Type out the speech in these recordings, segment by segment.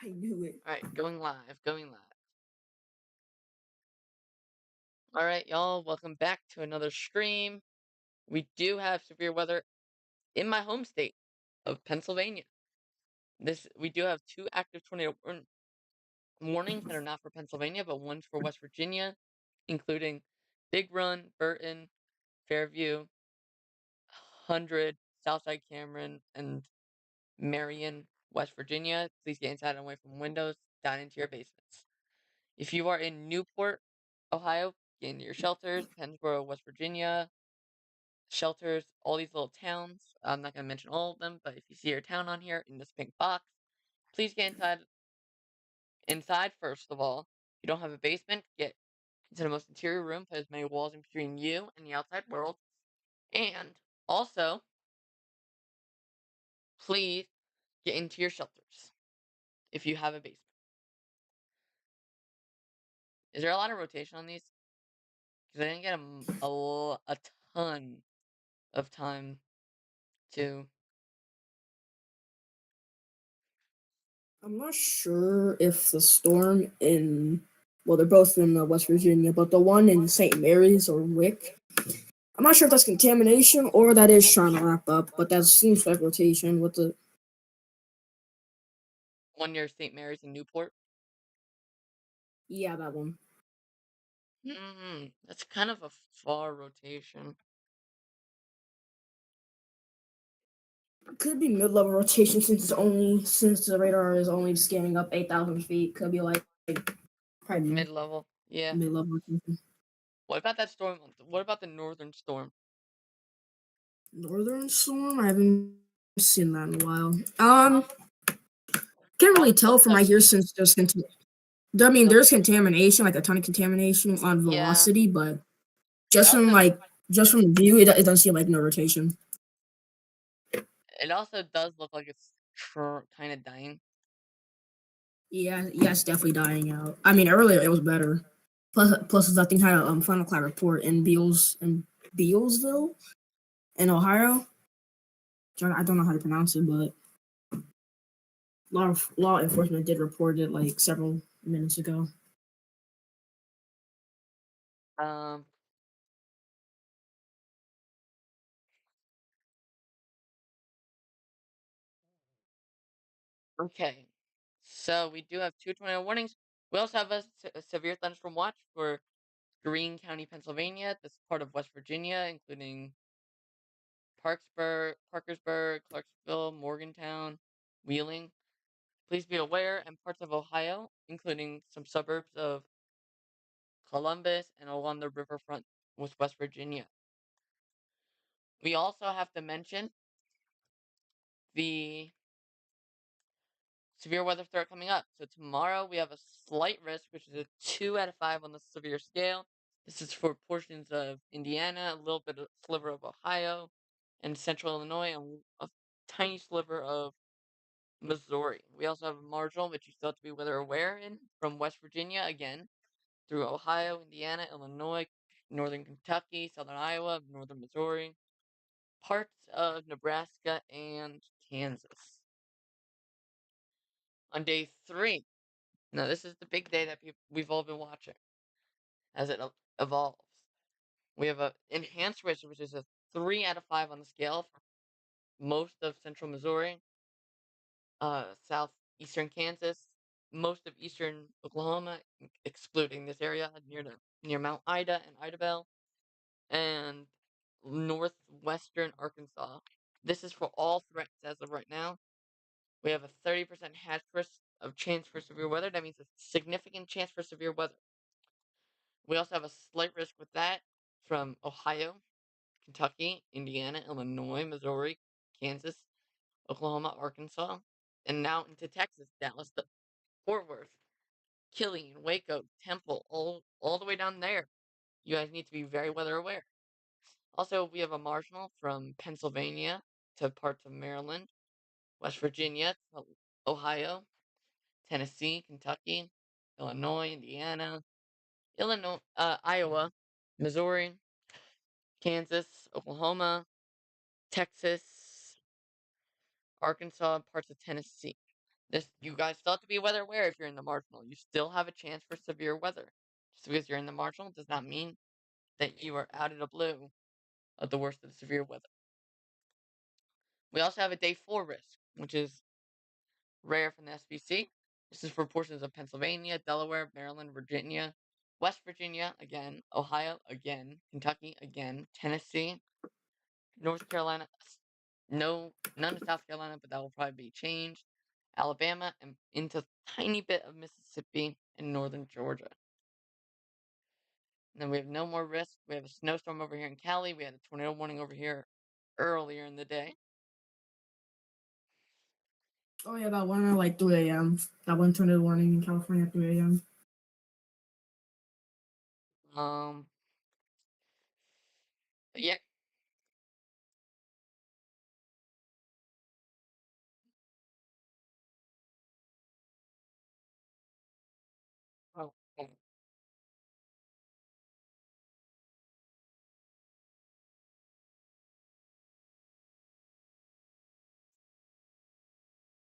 I knew it. All right, going live, going live. All right, y'all, welcome back to another stream. We do have severe weather in my home state of Pennsylvania. We do have two active tornado warnings that are not for Pennsylvania, but one's for West Virginia, including Big Run, Burton, Fairview, 100, Southside Cameron, and Marion, West Virginia. Please get inside and away from windows, down into your basements. If you are in Newport, Ohio, get into your shelters. Pennsboro, West Virginia, shelters, all these little towns. I'm not going to mention all of them, but if you see your town on here in this pink box, please get inside. Inside, first of all. If you don't have a basement, get into the most interior room, put as many walls in between you and the outside world. And also, please get into your shelters if you have a basement. Is there a lot of rotation on these? Because I didn't get a ton of time to. I'm not sure if the storm well, they're both in West Virginia, but the one in St. Mary's or Wick, I'm not sure if that's contamination or that is trying to wrap up, but that seems like rotation with the. One near St. Mary's in Newport. Yeah, that one. That's kind of a far rotation. Could be mid-level rotation since the radar is only scanning up 8,000 feet. Could be like probably Mid-level. Yeah. mid-level rotation. What about that storm? What about the northern storm? Northern storm? I haven't seen that in a while. Can't really tell Also from have my here since no. there's contamination, like a ton of contamination on Yeah, velocity, but it just from also like just from the view, it doesn't seem like no rotation. it also does look like it's kind of dying. Yeah, it's definitely dying out. I mean, earlier it was better. Plus, I think had a final cloud report in Bealsville in Ohio. I don't know how to pronounce it, but law enforcement did report it like several minutes ago. Um. Okay. So we do have two tornado warnings. We also have a severe thunderstorm watch for Greene County, Pennsylvania. This is part of West Virginia, including Parkersburg, Clarksville, Morgantown, Wheeling. Please be aware, and parts of Ohio, including some suburbs of Columbus and along the riverfront with West Virginia. We also have to mention the severe weather threat coming up. So tomorrow we have a slight risk, which is a 2 out of 5 on the severe scale. This is for portions of Indiana, a little bit of sliver of Ohio, and central Illinois, and a tiny sliver of Missouri. We also have a marginal, which you still have to be weather aware in, from West Virginia again, through Ohio, Indiana, Illinois, northern Kentucky, southern Iowa, northern Missouri, parts of Nebraska, and Kansas. On day 3, now this is the big day that we've all been watching as it evolves. We have a enhanced risk, which is a 3 out of 5 on the scale for most of central Missouri, southeastern Kansas, most of eastern Oklahoma, excluding this area near Mount Ida and Idabel, and northwestern Arkansas. This is for all threats as of right now. We have a 30% hatch risk of chance for severe weather. That means a significant chance for severe weather. We also have a slight risk with that from Ohio, Kentucky, Indiana, Illinois, Missouri, Kansas, Oklahoma, Arkansas, and now into Texas, Dallas, Fort Worth, Killeen, Waco, Temple, all the way down there. You guys need to be very weather aware. Also, we have a marginal from Pennsylvania to parts of Maryland, West Virginia, Ohio, Tennessee, Kentucky, Illinois, Indiana, Iowa, Missouri, Kansas, Oklahoma, Texas, Arkansas, and parts of Tennessee. You guys still have to be weather aware if you're in the marginal. You still have a chance for severe weather. Just because you're in the marginal does not mean that you are out of the blue of the worst of the severe weather. We also have a day 4 risk, which is rare from the SPC. This is for portions of Pennsylvania, Delaware, Maryland, Virginia, West Virginia again, Ohio again, Kentucky again, Tennessee, North Carolina, none of South Carolina, but that will probably be changed. Alabama and into a tiny bit of Mississippi and northern Georgia. And then we have no more risk. We have a snowstorm over here in Cali. We had a tornado warning over here earlier in the day. Oh yeah, that one at like 3 a.m. That one tornado warning in California at 3 a.m. Yeah. Oh,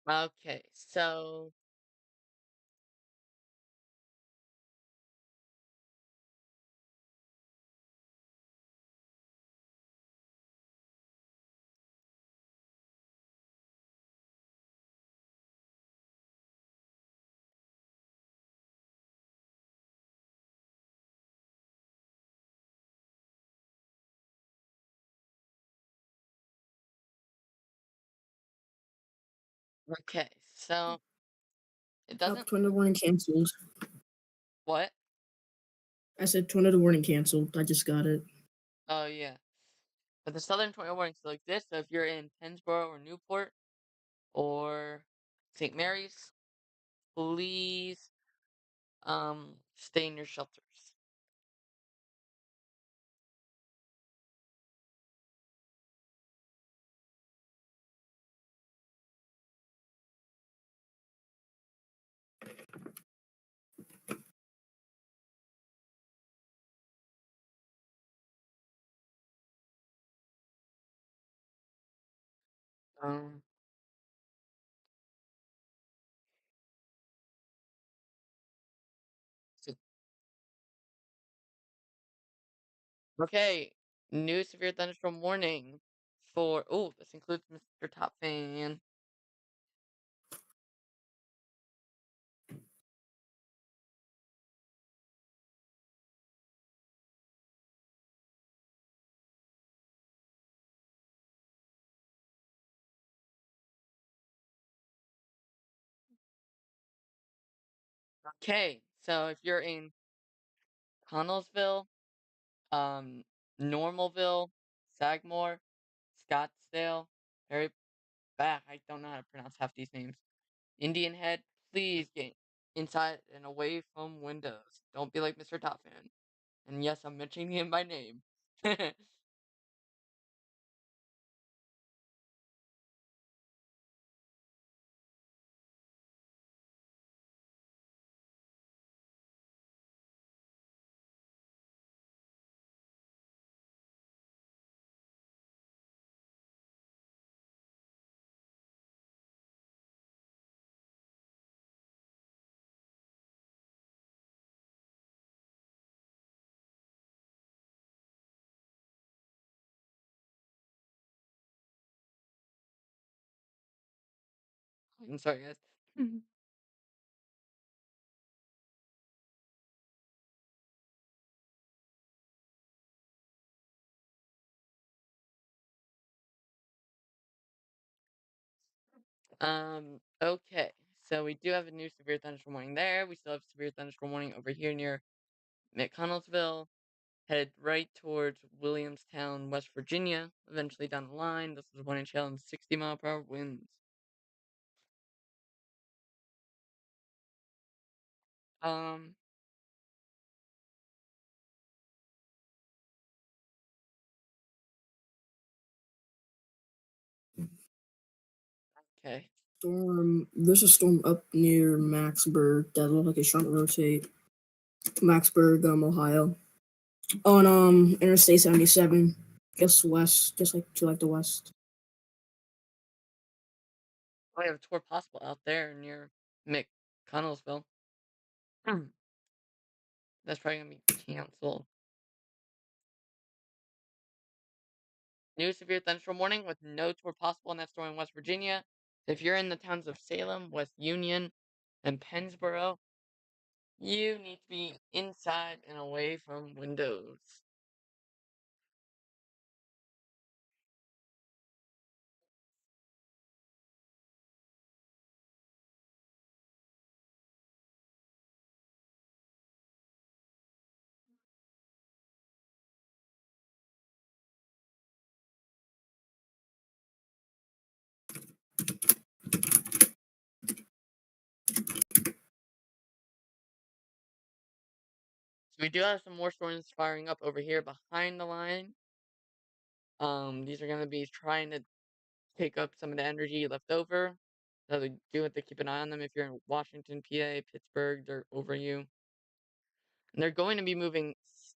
okay, so okay, so it Up doesn't. tornado warning canceled. What? I said tornado warning canceled. I just got it. Oh yeah, but the southern tornado warning still exists. So if you're in Pennsboro or Newport or St. Mary's, please stay in your shelters. Um, so- okay, new severe thunderstorm warning for. Oh, this includes Mr. Top Fan. Okay, so if you're in Connellsville, um, Normalville, Sagamore, Scottsdale, Harry. I don't know how to pronounce half these names. Indian Head, please get inside and away from windows. Don't be like Mr. Top Fan. And yes, I'm mentioning him by name. I'm sorry, guys. Okay. So we do have a new severe thunderstorm warning there. We still have severe thunderstorm warning over here near McConnellsville, headed right towards Williamstown, West Virginia, eventually down the line. This is 1 inch hail and 60-mile-per-hour winds. Um, okay. Storm. There's a storm up near Maxburg that looks like it's trying to rotate. Maxburg, Ohio, on Interstate 77, just west, just like to like the west. Oh, we have a tour possible out there near McConnellsville. Hmm. That's probably gonna be canceled. New severe thunderstorm warning with no tour possible in that storm in West Virginia. If you're in the towns of Salem, West Union, and Pennsboro, you need to be inside and away from windows. So we do have some more storms firing up over here behind the line. These are gonna be trying to take up some of the energy left over. So they do have to keep an eye on them if you're in Washington, PA, Pittsburgh, they're over you. And they're going to be moving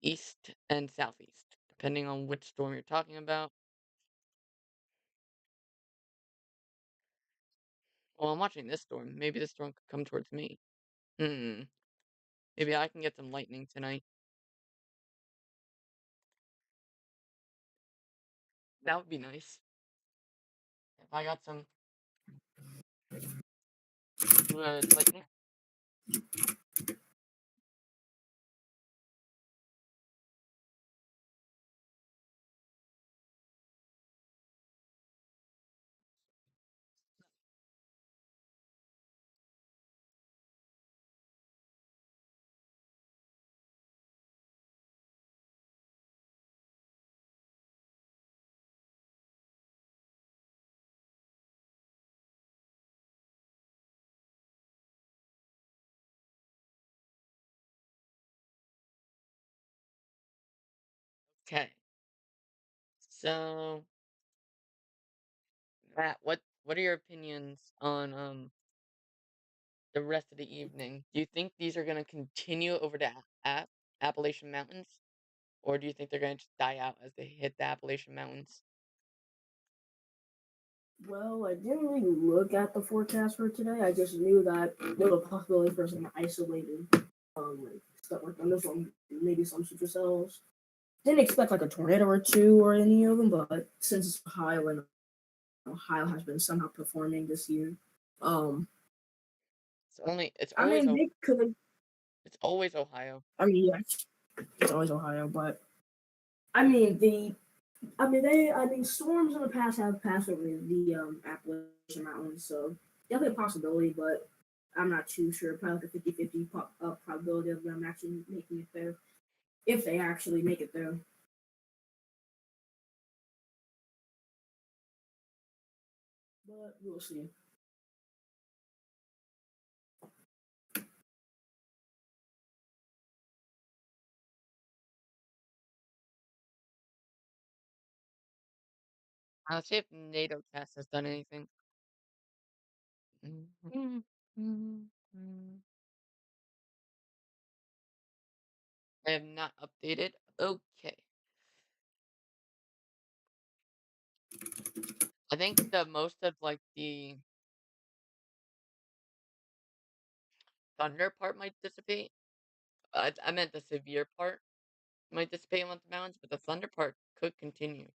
east and southeast, depending on which storm you're talking about. Well, I'm watching this storm. Maybe this storm could come towards me. Hmm. Maybe I can get some lightning tonight. That would be nice. If I got some good lightning. Okay. So, Matt, what are your opinions on the rest of the evening? Do you think these are gonna continue over the Appalachian Mountains, or do you think they're gonna just die out as they hit the Appalachian Mountains? Well, I didn't really look at the forecast for today. I just knew that there was a possibility for some isolated, like stuff like thunderstorm, maybe some supercells. Didn't expect like a tornado or two or any of them, but since it's Ohio and Ohio has been somehow performing this year, um, It's I always mean they could. it's always Ohio. I mean, yeah, it's always Ohio, but I mean the. I mean they. I mean storms in the past have passed over the Appalachian Mountains, so definitely a possibility, but I'm not too sure. Probably like a 50-50 probability of them actually making it there, if they actually make it there. But we'll see. Let's see if NATO Cast has done anything. Mhm. I have not updated. Okay. I think the most of like the thunder part might dissipate. I meant the severe part might dissipate on the mountains, but the thunder part could continue.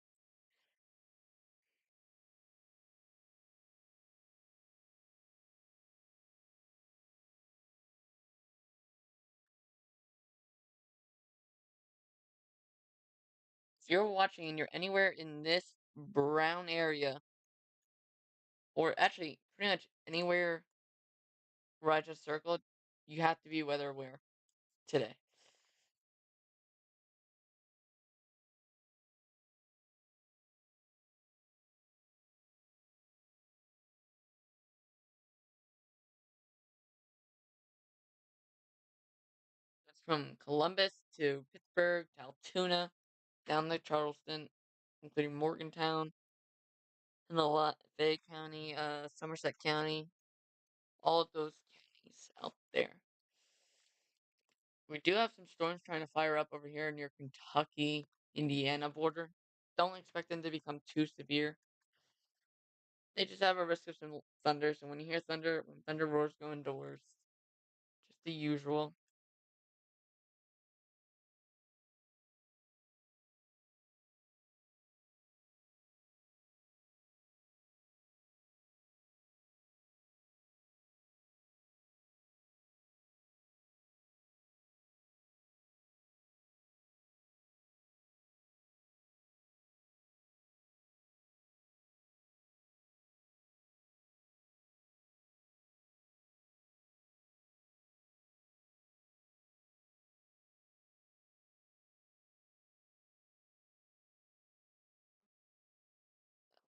If you're watching and you're anywhere in this brown area, or actually pretty much anywhere where I just circled, you have to be weather aware today. That's from Columbus to Pittsburgh to Altoona, down to Charleston, including Morgantown, and a lot, Fayette County, Somerset County, all of those counties out there. We do have some storms trying to fire up over here near Kentucky, Indiana border. Don't expect them to become too severe. They just have a risk of some thunder, so when you hear thunder, when thunder roars, go indoors. Just the usual.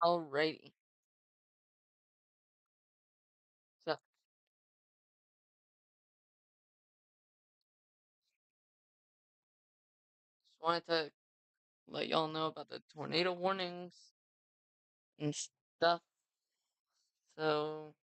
Alrighty. So, just wanted to let y'all know about the tornado warnings and stuff. So,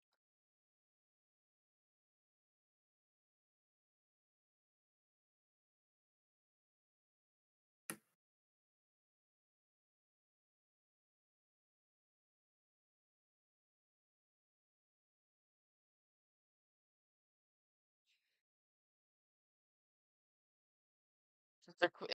just a quick